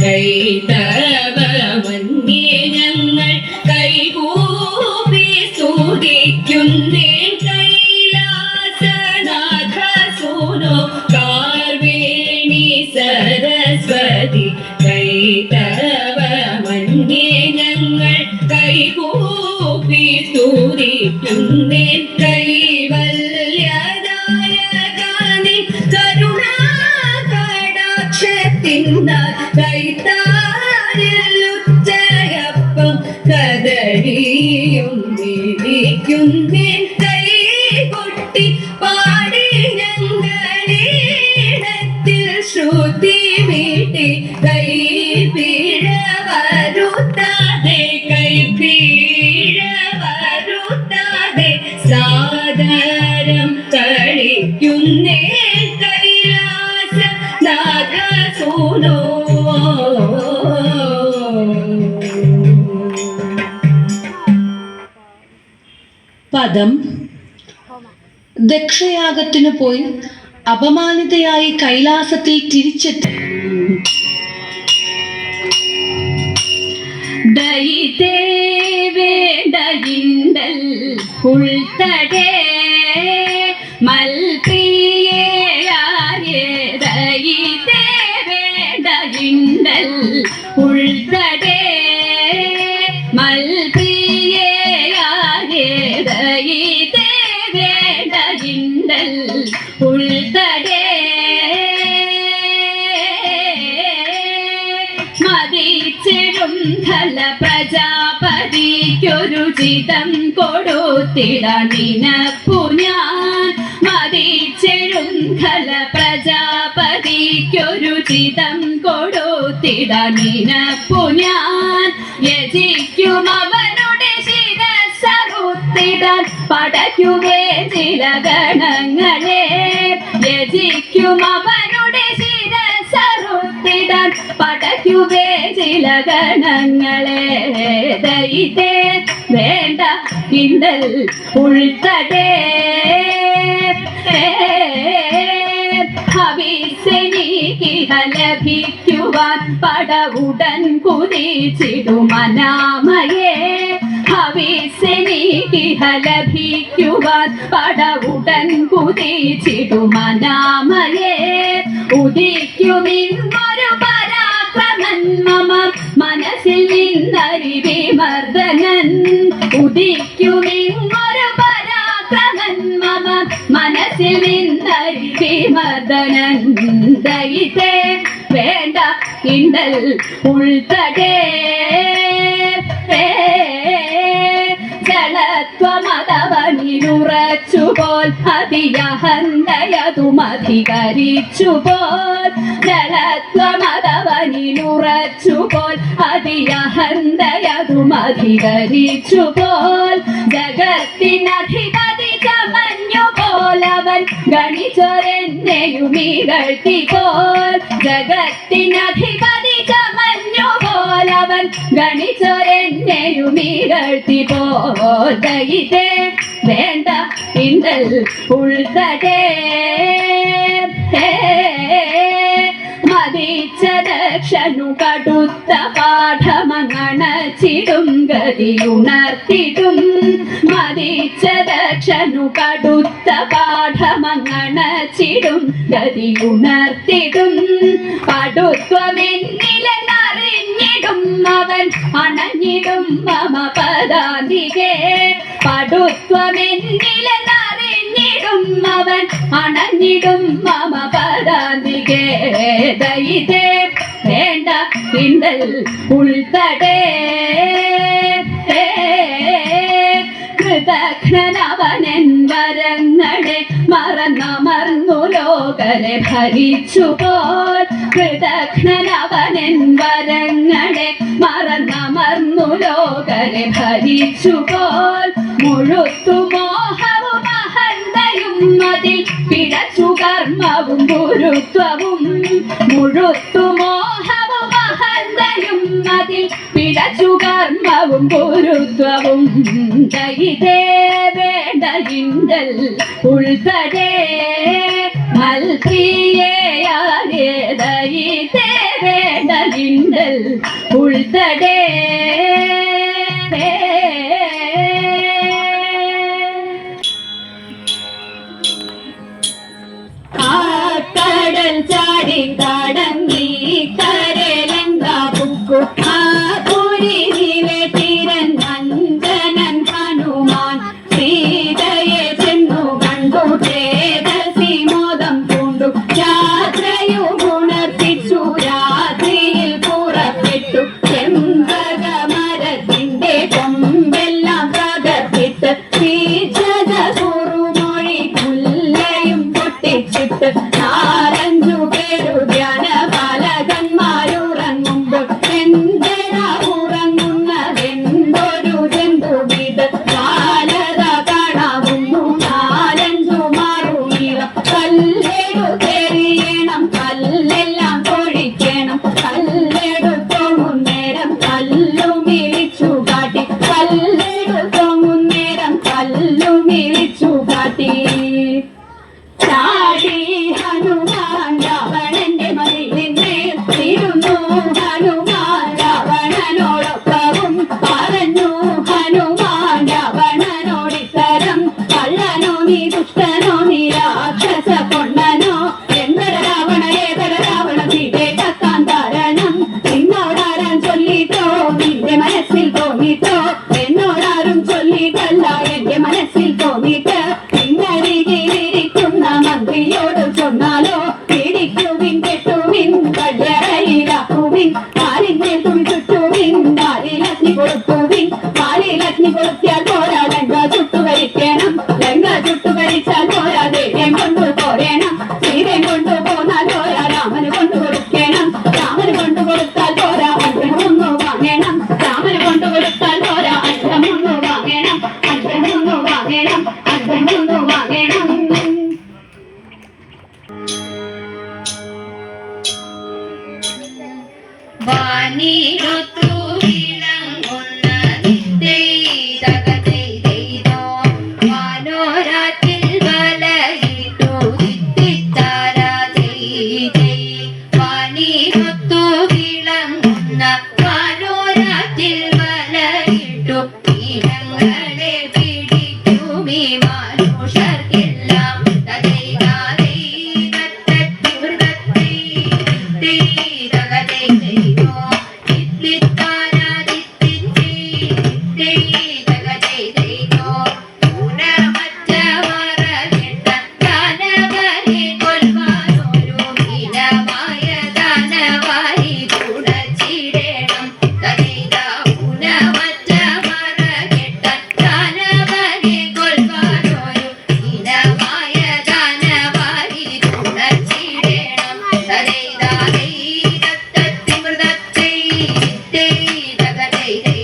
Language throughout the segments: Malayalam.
കൈതവമന്യേ ഞങ്ങൾ കൈകൂപ്പി സ്തുതിക്കുന്നേ കൈലാസനാഥ സൂനോ കാർവേണി സരസ്വതി കൈതവമന്യേ ഞങ്ങൾ കൈകൂപ്പി സ്തുതിക്കുന്നേ കൈവല്യദായകനേ കരുണാകടാക്ഷത്തിനാൽ കൈത്താരിലുച്ചയപ്പം കദളിയും വിളിക്കുന്നേ കൈകൊട്ടി പാടി ഞങ്ങളീടത്തിൽ ശ്രുതി മീട്ടി കൈപിഴ വരുത്താതെ കൈപിഴ വരുത്താതെ സാദരം കളിക്കുന്നേ കൈലാസ നാഥ സൂനോ. പദം ദക്ഷയാഗത്തിനു പോയി അപമാനിതയായി കൈലാസത്തിൽ തിരിച്ചെത്തി. ദയിതേ വേണ്ടയിണ്ടൽ ഉൾത്തടേ മൽപ്രിയയായേ ദയിതേ വേണ്ടയിണ്ടൽ ഉൾത്തടേ മൽപ്രിയയായേ ദയിതേ വേണ്ടയിണ്ടൽ ഉൾത്തടേ മതിച്ചെഴും ധല പ്രജാപതിക്കൊരു ചിതം കൊടുത്തിട നിനപ്പു ഞാൻ. മതിച്ചെഴും ധല പ്രജാപതിക്കൊരു ചിതം കൊടുത്തിട നിനപ്പു ഞാൻ. യജിക്കും അവനുടെ ശിരസ്സറുത്തിടാൻ പടയ്ക്കുവേ ചില ഗണങ്ങളെ. യജിക്കും അവനുടെ ശിരസ്സറുത്തിടാൻ പടയ്ക്കുവേ ചില ഗണങ്ങളെ. ദയിതേ വേണ്ട ഇണ്ടൽ ഉൾത്തടേ ഹവിസെനിക്കിഹ ലഭിക്കുവാൻ പടവുടൻ കുതിച്ചിടുമനാമയേ. ഹവിസെനിക്കിഹ ലഭിക്കുവാൻ പടവുടൻ കുതിച്ചിടുമനാമയേ. ഉദിക്കുമിന്നൊരു പരാക്രമൻ മമ മനസ്സിൽ നിന്നരിവിമർദ്ദനൻ. ഉദിക്കുമിന്നൊരു പരാക്രമൻ മമ മനസ്സിൽ നിന്നരിവിമർദ്ദനൻ. ദയിതേ വേണ്ട ഇണ്ടൽ ഉൾത്തടേ ജലത്വമതവനിലുറച്ചുപോൽ അതിയഹന്തയതുമധികരിച്ചുപോൽ. ജലത്വമതവനിലുറച്ചുപോൽ അതിയഹന്തയതുമധികരിച്ചുപോൽ. ജഗത്തിനധിപതി ചമഞ്ഞുപോലവൻ ഗണിച്ചൊരെന്നെയുമികഴ്ത്തിപോൽ. ജഗത്തിനധിപതി ചമഞ്ഞുപോലവൻ ഗണിച്ചൊരെന്നെയുമികഴ്ത്തിപോൽ. ദയിതേ വേണ്ട ഇണ്ടൽ ഉൾത്തടേ മതിച്ച ദക്ഷനു കടുത്ത പാഠമങ്ങണച്ചിടും ഗതിയുണർത്തിടും. മതിച്ച ദക്ഷനു കടുത്ത പാഠമങ്ങണച്ചിടും ഗതിയുണർത്തിടും. പടുത്വമെന്നിലെന്നറിഞ്ഞിടും അവൻ അണഞ്ഞിടും മമ പദാന്തികേ. പടുത്വമെന്നിലെന്നറിഞ്ഞിടും അവൻ അണഞ്ഞിടും മമ പദാന്തികേ. ദയിതേ വേണ്ട ഇണ്ടൽ ഉൾത്തടേ കൃതഘ്നനവനൻ വരങ്ങളെ മറന്നമർന്നു ലോകരെ ഭരിച്ചുപോൽ. കൃതഘ്നനവനൻ വരങ്ങളെ മറന്നമർന്നു ലോകരെ ഭരിച്ചുപോൽ. മുഴുത്തു മോഹവും അഹന്തയും അതിൽ പിഴച്ചു കർമ്മവും ഗുരുത്വവും. മുഴുത്തു മോഹവും അഹന്തയും അതിൽ പിഴച്ചു കർമ്മവും ഗുരുത്വവും. ദയിതേ വേണ്ട ഇണ്ടൽ ഉൾത്തടേ മൽപ്രിയയാനേതയി തേവേണ്ട നിണ്ടൽ ഉൾത്തടേ കടൽ ചാടി കടങ്ങി കരലങ്ക പുക്കു അഞ്ജനൻ ഹനുമാൻ സീതയെ ചെന്നു കണ്ടു ചേതസി മോദം പൂണ്ടു യാത്രയു ഉണർത്തിച്ചു രാത്രിയിൽ പുറപ്പെട്ടു ചെമ്പക മരത്തിന്റെ കൊമ്പെല്ലാം തകർത്തിട്ട് വീഴ്ചത കുറുമൊഴി മുല്ലയും പൊട്ടിച്ചിട്ട് നാലഞ്ചു പേരു ധ്യാനപാലകന്മാരുറങ്ങുമ്പോൾ എന്തിനാ ഉറങ്ങുന്നതെന്തൊരു ജന്തുവിത് കാലത കാണാവുന്നു നാലഞ്ചു മാറുനീളം കല്ലെടുത്തെറിയണം കല്ലെല്ലാം പൊഴിക്കണം കല്ലെടുത്തോങ്ങുന്നേരം കല്ലുമിരിച്ചു കാട്ടി കല്ലെടുത്തോങ്ങുന്നേരം കല്ലുമിരിച്ചു കാട്ടി ചാടി ഹനുമാൻ രാവണന്റെ മതിലിന്മേൽ ഇരുന്നു ഹനുമാൻ രാവണനോടൊപ്പവും പറഞ്ഞു ഹനുമാൻ രാവണനോടിത്തരം കള്ളനോ നീ ദുഷ്ടനോ നീ രാക്ഷസ പൊണ്ണനോ എന്തൊരു രാവണ ഏതൊരു രാവണ സീതേ കത്താൻ കാരണം നിന്നോടാരാൻ ചൊല്ലിട്ടോ നിന്റെ മനസ്സിൽ തോന്നിട്ടോ എന്നോടാരും ചൊല്ലിട്ടല്ല എന്റെ മനസ്സിൽ തോന്നിട്ട് നിന്നരികിലിരിക്കുന്ന മന്ത്രിയോട് ചൊന്നാലോ പിടിക്കുവിൻ കെട്ടുവിൻ കല്യറയിലാക്കുവിൻ കാലിന്റെ തുണി ചുറ്റുവിൻ കാലിലഗ്നി കൊടുക്കുവിൻ കാലിലഗ്നി കൊടുത്തിയാൽ പോരാ ലങ്ക ചുട്ടുകരിക്കണം ലങ്ക ചുട്ടുകരിച്ചാൽ പോരാ ദേവ്യം കൊണ്ടു പോരേണം സീതയും കൊണ്ടു പോന്നാൽ പോരാ രാമന് കൊണ്ടു കൊടുക്കണം രാമന് കൊണ്ടു കൊടുത്താൽ പോരാ അഗ്രഹമൊന്നു വാങ്ങണം രാമന് കൊണ്ടു കൊടുത്താൽ പോരാ അഗ്രഹമൊന്നു വാങ്ങണം അഗ്രഹമൊന്നു വാങ്ങണം അഗ്രഹമൊന്നു വാങ്ങണം വാനിരുത്തു വിളങ്ങുന്ന നിത്യതകതൈതോ വാനോരാറ്റിൽ വലയിട്ടു തിത്തിത്താരാതൈതൈ വാനിരുത്തു വിളങ്ങുന്ന വാനോരാറ്റിൽ വലയിട്ടു ഇടങ്ങളെ പിടിക്കുമീ മനുഷ്യർക്കെല്ലാം തതൈതാതൈ തത്തത്തി മൃഗത്തൈ തൈതകതൈതൈ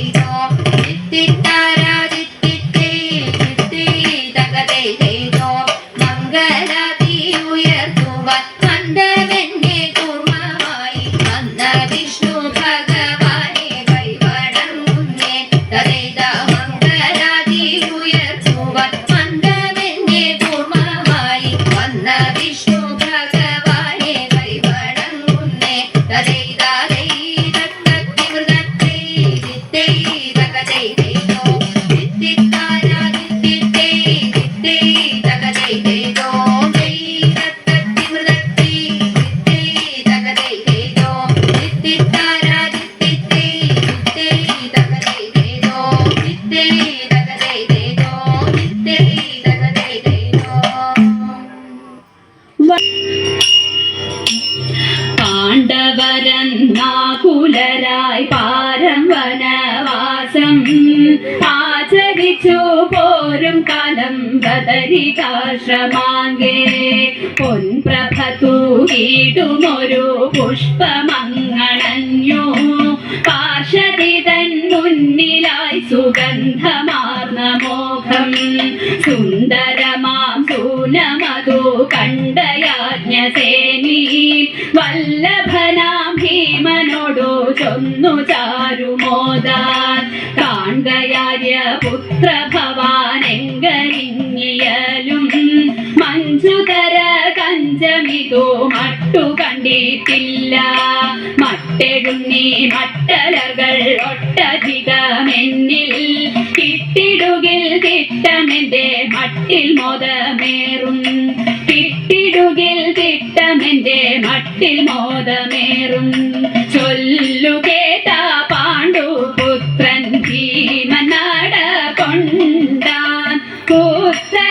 പാണ്ഡവരന്നാകുലരായി പാരം വനവാസം ആചരിച്ചു പോരും കാലം ബദരികാശ്രമാങ്കേ പൊൻപ്രഭ തൂകിടുമൊരു പുഷ്പമങ്ങളഞ്ഞു പാർഷദിതൻ മുന്നിലായി സുഗന്ധമാർന്ന മോഹം സുന്ദരമാം സൂനമതു കണ്ടയാജ്ഞസേനീ വല്ലഭനാം ഭീമനോടു ചൊന്നു ചാരുമോദാൻ കാൺകയാര്യ പുത്ര ഭവാനെങ്കരിഞ്ഞിയലും മഞ്ജുതര കഞ്ച പ്രപഞ്ചമിതു മട്ടു കണ്ടിട്ടില്ല. മട്ടെഴുന്നീ മട്ടലകൾ ഒട്ടധികമെന്നിൽ കിട്ടിടുകിൽ തിട്ടമെന്റെ മട്ടിൽ മോദമേറും. കിട്ടിടുകിൽ തിട്ടമെന്റെ മട്ടിൽ മോദമേറും. ചൊല്ലുകേട്ട പാണ്ഡുപുത്രൻ ഭീമനാട കൊണ്ടാൻ ഉത്തരദിക്കിലേക്കായി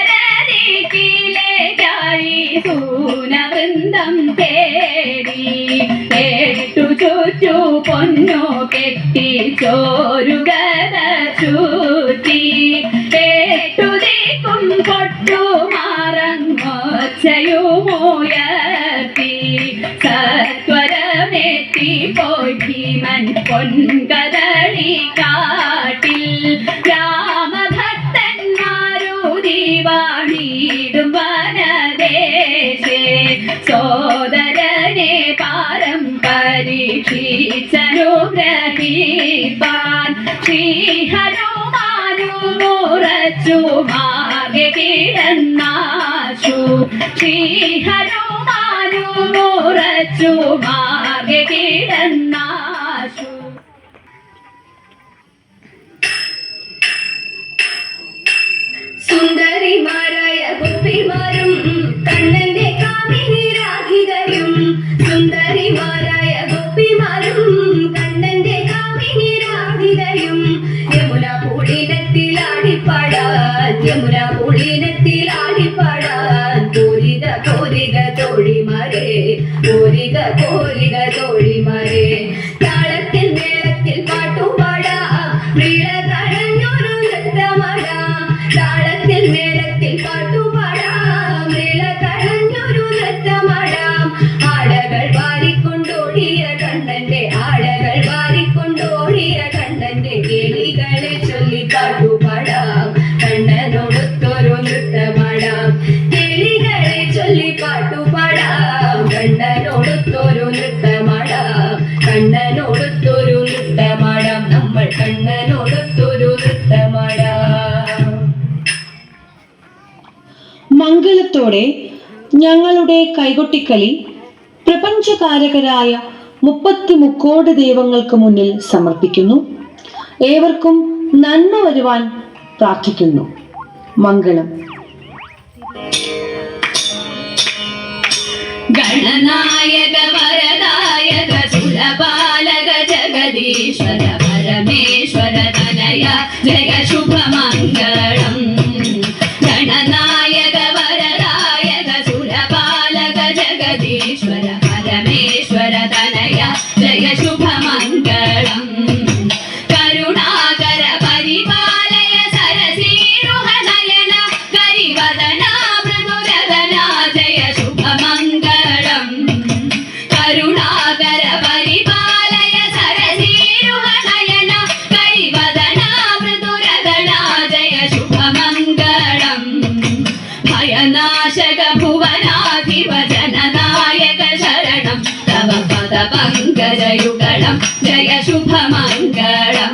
സൂനവൃന്ദം തേടി. കേട്ടു ചുറ്റു പൊന്നു കെട്ടി ചോരുകത ചൂറ്റി. കേട്ടു ദിക്കും പൊട്ടു മാറങ്ങോച്ചയുമുയർത്തി. സത്വരമെത്തി പോയി ഭീമൻ പൊൻകദളി കാട്ടിൽ. രാമഭക്തന്മാരുദിവാണിടും വനദേശേ സോദരനെ പാരം പരീക്ഷിച്ചനുഗ്രഹിപ്പാൻ ശ്രീഹനുമാനുമുറച്ചു മാർഗെ കിടന്നാശു. ശ്രീഹനുമാനുമുറച്ചു മാർഗെ കിടന്നാശു. സുന്ദരിമാരായ ഗോപിമാരും കണ്ണന്റെ കാമിനിരാധികരും. സുന്ദരിമാരായ ഗോപിമാരും കണ്ണന്റെ കാമിനിരാധികരും. യമുന പൂളിനത്തിലാടിപ്പാടാൻ യമുന പൂളിനത്തിലാടിപ്പാടാൻ. കോരിക കോരിക തോഴിമാരെ കോരിക കോരിക തോഴിമാരെ. താളത്തിൽ മേളത്തിൽ പാട്ടുപാടാം വീള തഴഞ്ഞൊരു നൃത്തമാടാം. താളത്തിൽ മേളത്തിൽ പാട്ടുപാടാം വീള തഴഞ്ഞൊരു നൃത്തമാടാം. ആടകൾ വാരിക്കൊണ്ടോടിയ കണ്ണന്റെ ആടകൾ വാരിക്കൊണ്ടോടിയ കണ്ണന്റെ കേളികളെ ചൊല്ലി പാട്ടുപാടാം. കണ്ണനോടൊത്തൊരു നൃത്തമാടാം. കേളികളെ ചൊല്ലി പാട്ടുപാടാം. കണ്ണനോടൊത്തൊരു നൃത്തമാടാം. കണ്ണനോടൊത്തൊരു നൃത്തമാടാം. നമ്മൾ കണ്ണനോടൊത്തൊരു നൃത്തമാടാം. മംഗളത്തോടെ ഞങ്ങളുടെ കൈകൊട്ടിക്കളി പ്രപഞ്ചകാരകരായ 30 ദൈവങ്ങൾക്ക് മുന്നിൽ സമർപ്പിക്കുന്നു. ഏവർക്കും നന്മ വരുവാൻ പ്രാർത്ഥിക്കുന്നു. മംഗളം. ഗണനായക വരദായക സുരപാലക ജഗദീശ്വര പരമേശ്വര തനയ ജയ ശുഭമംഗളം. ഗണനായക വരദായക സുരപാലക ജഗദീശ്വര പരമേശ്വര തനയ ജയ ശുഭമംഗളം. കരുണാകര പരിപാലയ സരസീരുഹ നയന കരിവദന മൃദുരദന ജയ ശുഭമംഗളം. കരുണാകര പരിപാലയ സരസീരുഹ നയന കരിവദന മൃദുരദന ജയ ശുഭമംഗളം. ഭയനാശക ഭുവനാധിപ ജനനായക ശരണം തവ പദ പങ്കജയുഗളം ജയ ശുഭമംഗളം.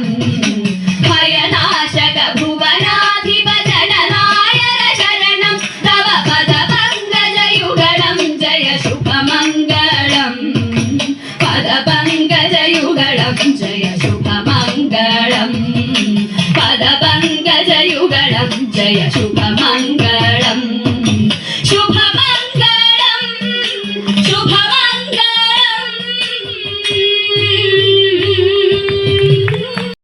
ഭയനാശക ഭുവനാധിപ ജനനായക ശരണം തവ പദ പങ്കജയുഗളം ജയ ശുഭമംഗളം. പദ പങ്കജയുഗളം ജയ ശുഭമംഗളം. പദ പങ്കജയുഗളം ജയ ശുഭമംഗളം.